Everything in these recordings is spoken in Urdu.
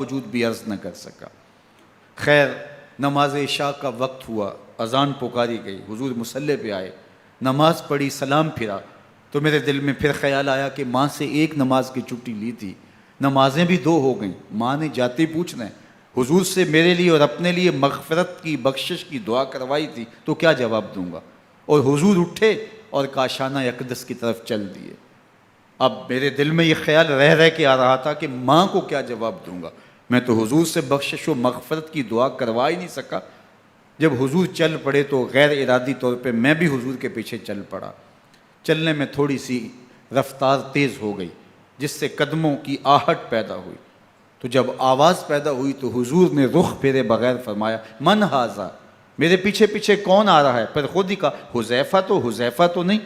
وجود بھی عرض نہ کر سکا۔ خیر نماز عشاء کا وقت ہوا، اذان پکاری گئی، حضور مصلی پہ آئے، نماز پڑھی، سلام پھرا تو میرے دل میں پھر خیال آیا کہ ماں سے ایک نماز کی چھٹی لی تھی، نمازیں بھی 2 ہو گئیں۔ ماں نے جاتے پوچھنا ہے حضور سے میرے لیے اور اپنے لیے مغفرت کی بخشش کی دعا کروائی تھی تو کیا جواب دوں گا؟ اور حضور اٹھے اور کاشانہ اقدس کی طرف چل دیے۔ اب میرے دل میں یہ خیال رہ کے آ رہا تھا کہ ماں کو کیا جواب دوں گا؟ میں تو حضور سے بخشش و مغفرت کی دعا کروا ہی نہیں سکا۔ جب حضور چل پڑے تو غیر ارادی طور پہ میں بھی حضور کے پیچھے چل پڑا۔ چلنے میں تھوڑی سی رفتار تیز ہو گئی جس سے قدموں کی آہٹ پیدا ہوئی، تو جب آواز پیدا ہوئی تو حضور نے رخ پھیرے بغیر فرمایا من ھذا، میرے پیچھے پیچھے کون آ رہا ہے؟ پھر خود ہی کہا حذیفہ تو نہیں؟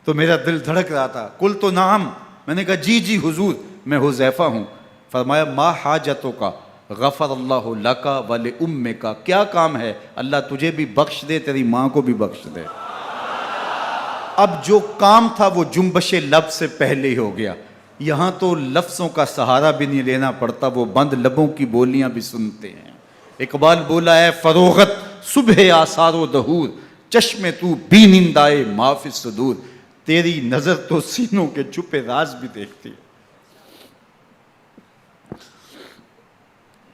تو میرا دل دھڑک رہا تھا، قل تو نعم، میں نے کہا جی حضور میں حذیفہ ہوں۔ فرمایا ما حاجتک غفر اللہ لک ولامک، کیا کام ہے؟ اللہ تجھے بھی بخش دے، تیری ماں کو بھی بخش دے۔ اب جو کام تھا وہ جنبش لب سے پہلے ہی ہو گیا، یہاں تو لفظوں کا سہارا بھی نہیں لینا پڑتا، وہ بند لبوں کی بولیاں بھی سنتے ہیں۔ اقبال بولا ہے فروغت صبح آثار و دہور، چشم تو بی نندائے ما فی الصدور، تیری نظر تو سینوں کے چھپے راز بھی دیکھتی ہے۔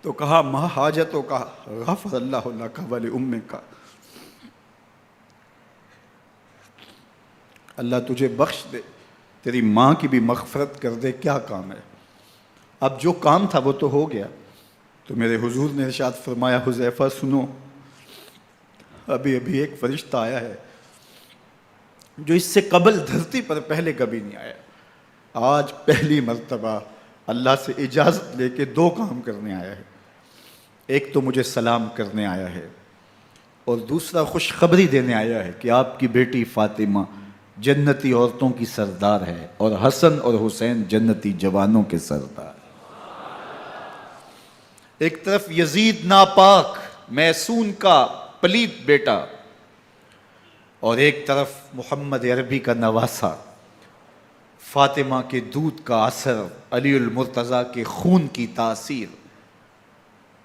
تو کہا ما حاجتوں کا غفر اللہ لک ولامک، اللہ تجھے بخش دے، تیری ماں کی بھی مغفرت کر دے، کیا کام ہے؟ اب جو کام تھا وہ تو ہو گیا۔ تو میرے حضور نے ارشاد فرمایا حذیفہ سنو، ابھی ایک فرشتہ آیا ہے جو اس سے قبل دھرتی پر پہلے کبھی نہیں آیا، آج پہلی مرتبہ اللہ سے اجازت لے کے 2 کام کرنے آیا ہے۔ ایک تو مجھے سلام کرنے آیا ہے اور دوسرا خوشخبری دینے آیا ہے کہ آپ کی بیٹی فاطمہ جنتی عورتوں کی سردار ہے اور حسن اور حسین جنتی جوانوں کے سردار۔ ایک طرف یزید ناپاک میسون کا پلیت بیٹا اور ایک طرف محمد عربی کا نواسا، فاطمہ کے دودھ کا اثر، علی المرتضیٰ کے خون کی تاثیر،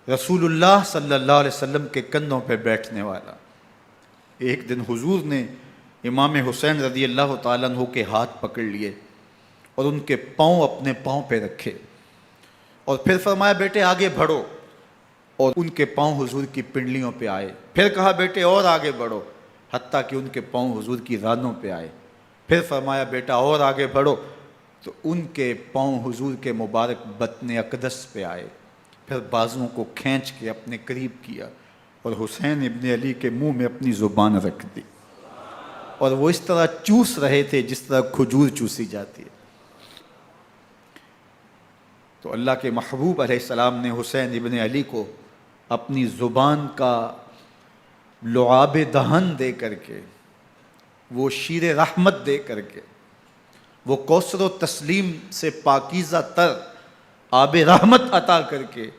رسول اللہ صلی اللہ علیہ وسلم کے کندھوں پہ بیٹھنے والا۔ ایک دن حضور نے امام حسین رضی اللہ تعالیٰ عنہ کے ہاتھ پکڑ لیے اور ان کے پاؤں اپنے پاؤں پہ رکھے اور پھر فرمایا بیٹے آگے بڑھو، اور ان کے پاؤں حضور کی پنڈلیوں پہ آئے۔ پھر کہا بیٹے اور آگے بڑھو، حتیٰ کہ ان کے پاؤں حضور کی رانوں پہ آئے۔ پھر فرمایا بیٹا اور آگے بڑھو، تو ان کے پاؤں حضور کے مبارک بطن اقدس پہ آئے۔ پھر بازوؤں کو کھینچ کے اپنے قریب کیا اور حسین ابن علی کے منہ میں اپنی زبان رکھ دی، اور وہ اس طرح چوس رہے تھے جس طرح کھجور چوسی جاتی ہے۔ تو اللہ کے محبوب علیہ السلام نے حسین ابن علی کو اپنی زبان کا لعاب دہن دے کر کے، وہ شیر رحمت دے کر کے، وہ کوثر و تسلیم سے پاکیزہ تر آب رحمت عطا کر کے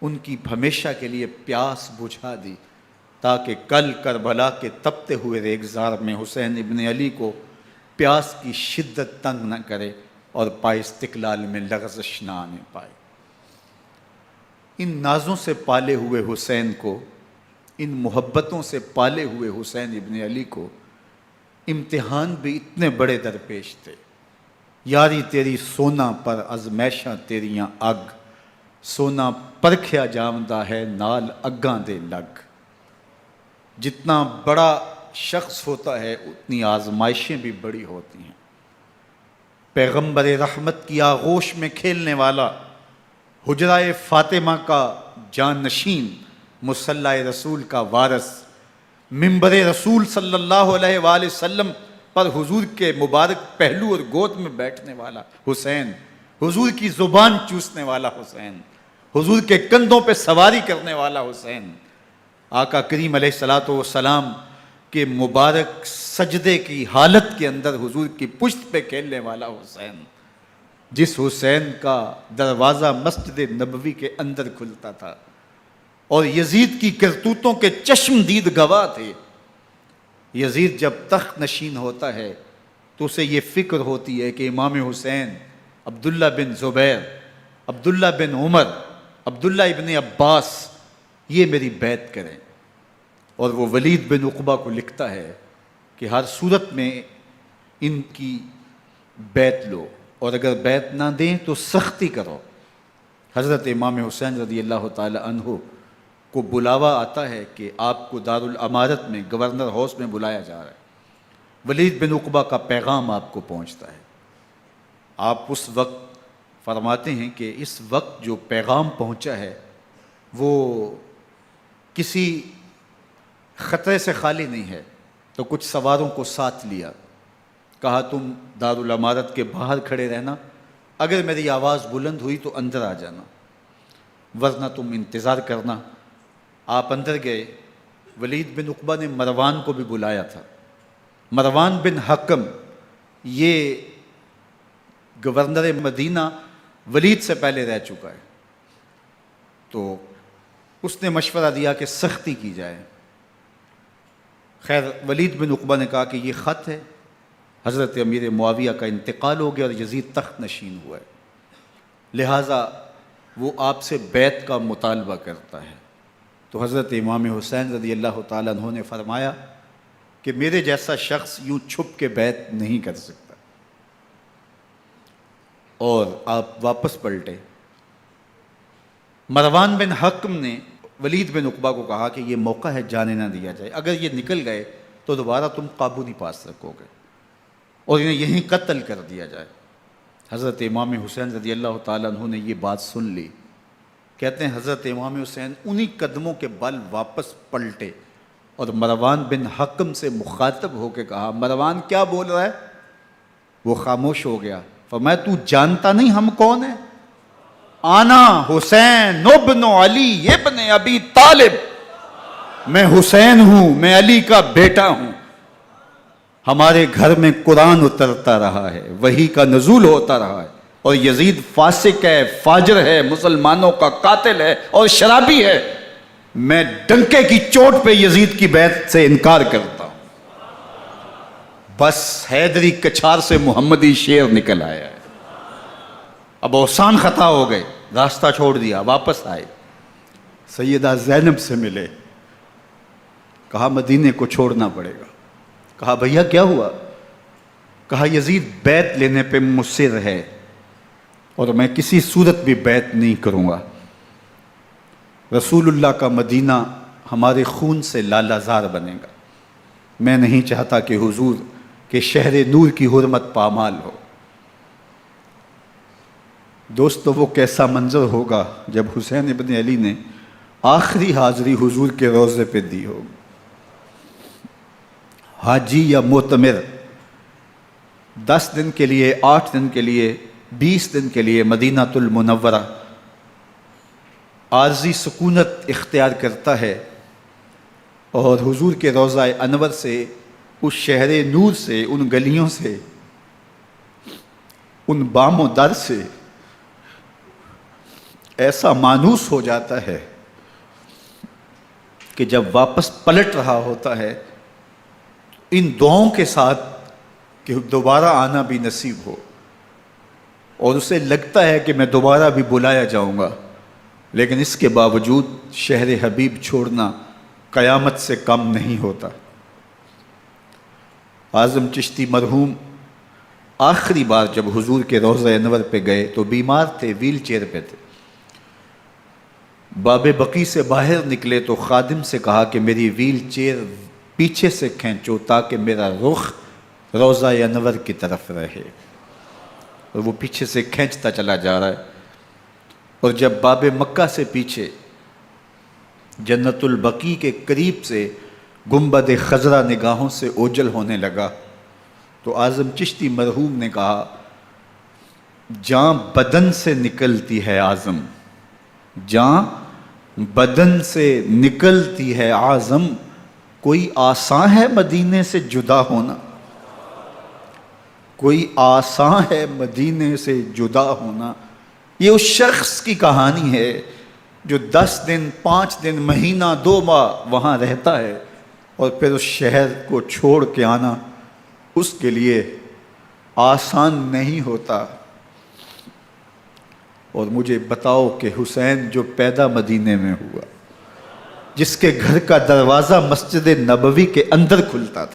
ان کی ہمیشہ کے لیے پیاس بجھا دی، تاکہ کل کربلا کے تپتے ہوئے ریگزار میں حسین ابن علی کو پیاس کی شدت تنگ نہ کرے اور پائے استقلال میں لغزش نہ آنے پائے۔ ان نازوں سے پالے ہوئے حسین کو، ان محبتوں سے پالے ہوئے حسین ابن علی کو امتحان بھی اتنے بڑے درپیش تھے۔ یاری تیری سونا پر ازمیشاں تیریاں اگ، سونا پرکھیا جامدہ ہے نال اگاں دے لگ۔ جتنا بڑا شخص ہوتا ہے اتنی آزمائشیں بھی بڑی ہوتی ہیں۔ پیغمبر رحمت کی آغوش میں کھیلنے والا، حجرہ فاطمہ کا جانشین، مصلی رسول کا وارث، منبر رسول صلی اللہ علیہ وآلہ وسلم پر حضور کے مبارک پہلو اور گود میں بیٹھنے والا حسین، حضور کی زبان چوسنے والا حسین، حضور کے کندھوں پہ سواری کرنے والا حسین، آقا کریم علیہ الصلوۃ والسلام کے مبارک سجدے کی حالت کے اندر حضور کی پشت پہ کھیلنے والا حسین، جس حسین کا دروازہ مسجد نبوی کے اندر کھلتا تھا اور یزید کی کرتوتوں کے چشم دید گواہ تھے۔ یزید جب تخت نشین ہوتا ہے تو اسے یہ فکر ہوتی ہے کہ امام حسین، عبداللہ بن زبیر، عبداللہ بن عمر، عبداللہ ابن عباس یہ میری بیعت کریں. اور وہ ولید بن عقبہ کو لکھتا ہے کہ ہر صورت میں ان کی بیعت لو، اور اگر بیعت نہ دیں تو سختی کرو. حضرت امام حسین رضی اللہ تعالی عنہ کو بلاوا آتا ہے کہ آپ کو دارالامارت میں گورنر ہاؤس میں بلایا جا رہا ہے. ولید بن عقبہ کا پیغام آپ کو پہنچتا ہے. آپ اس وقت فرماتے ہیں کہ اس وقت جو پیغام پہنچا ہے وہ کسی خطرے سے خالی نہیں ہے. تو کچھ سواروں کو ساتھ لیا، کہا تم دارالامارت کے باہر کھڑے رہنا، اگر میری آواز بلند ہوئی تو اندر آ جانا، ورنہ تم انتظار کرنا. آپ اندر گئے. ولید بن عقبہ نے مروان کو بھی بلایا تھا. مروان بن حکم یہ گورنر مدینہ ولید سے پہلے رہ چکا ہے، تو اس نے مشورہ دیا کہ سختی کی جائے. خیر ولید بن عقبہ نے کہا کہ یہ خط ہے، حضرت امیر معاویہ کا انتقال ہو گیا اور یزید تخت نشین ہوا ہے، لہٰذا وہ آپ سے بیعت کا مطالبہ کرتا ہے. تو حضرت امام حسین رضی اللہ تعالیٰ عنہ نے فرمایا کہ میرے جیسا شخص یوں چھپ کے بیعت نہیں کر سکتا. اور آپ واپس پلٹے. مروان بن حکم نے ولید بن عقبہ کو کہا کہ یہ موقع ہے جانے نہ دیا جائے، اگر یہ نکل گئے تو دوبارہ تم قابو نہیں پا سکو گے، اور انہیں یہیں قتل کر دیا جائے. حضرت امام حسین رضی اللہ تعالیٰ عنہ نے یہ بات سن لی. کہتے ہیں حضرت امام حسین انہی قدموں کے بل واپس پلٹے اور مروان بن حکم سے مخاطب ہو کے کہا، مروان کیا بول رہا ہے؟ وہ خاموش ہو گیا. فرمایا تو جانتا نہیں ہم کون ہیں؟ آنا حسین ابن علی ابن ابی طالب، میں حسین ہوں، میں علی کا بیٹا ہوں. ہمارے گھر میں قرآن اترتا رہا ہے، وحی کا نزول ہوتا رہا ہے، اور یزید فاسق ہے، فاجر ہے، مسلمانوں کا قاتل ہے اور شرابی ہے. میں ڈنکے کی چوٹ پہ یزید کی بیعت سے انکار کرتا ہوں. بس حیدری کچھار سے محمدی شیر نکل آیا ہے. اب اوسان خطا ہو گئے، راستہ چھوڑ دیا، واپس آئے. سیدہ زینب سے ملے. کہا مدینے کو چھوڑنا پڑے گا. کہا بھیا کیا ہوا؟ کہا یزید بیعت لینے پہ مصر ہے اور میں کسی صورت بھی بیعت نہیں کروں گا. رسول اللہ کا مدینہ ہمارے خون سے لالا زار بنے گا. میں نہیں چاہتا کہ حضور کے شہر نور کی حرمت پامال ہو. دوستو وہ کیسا منظر ہوگا جب حسین ابن علی نے آخری حاضری حضور کے روضے پہ دی ہوگی. حاجی یا معتمر 10 دن کے لیے، 8 دن کے لیے، 20 دن کے لیے مدینہ المنورہ عارضی سکونت اختیار کرتا ہے، اور حضور کے روضہ انور سے، اس شہر نور سے، ان گلیوں سے، ان بام و در سے ایسا مانوس ہو جاتا ہے کہ جب واپس پلٹ رہا ہوتا ہے ان دعاؤں کے ساتھ کہ دوبارہ آنا بھی نصیب ہو، اور اسے لگتا ہے کہ میں دوبارہ بھی بلایا جاؤں گا، لیکن اس کے باوجود شہر حبیب چھوڑنا قیامت سے کم نہیں ہوتا. اعظم چشتی مرحوم آخری بار جب حضور کے روضہ انور پہ گئے تو بیمار تھے، ویل چیئر پہ تھے. باب بقی سے باہر نکلے تو خادم سے کہا کہ میری ویل چیئر پیچھے سے کھینچو تاکہ میرا رخ روضہ انور کی طرف رہے. اور وہ پیچھے سے کھینچتا چلا جا رہا ہے، اور جب باب مکہ سے پیچھے جنت البقیع کے قریب سے گنبد خضرا نگاہوں سے اوجل ہونے لگا تو اعظم چشتی مرحوم نے کہا، جان بدن سے نکلتی ہے اعظم، جان بدن سے نکلتی ہے اعظم، کوئی آسان ہے مدینے سے جدا ہونا، کوئی آسان ہے مدینے سے جدا ہونا. یہ اس شخص کی کہانی ہے جو 10 دن، 5 دن، مہینہ، 2 ماہ وہاں رہتا ہے اور پھر اس شہر کو چھوڑ کے آنا اس کے لیے آسان نہیں ہوتا. اور مجھے بتاؤ کہ حسین جو پیدا مدینے میں ہوا، جس کے گھر کا دروازہ مسجد نبوی کے اندر کھلتا تھا،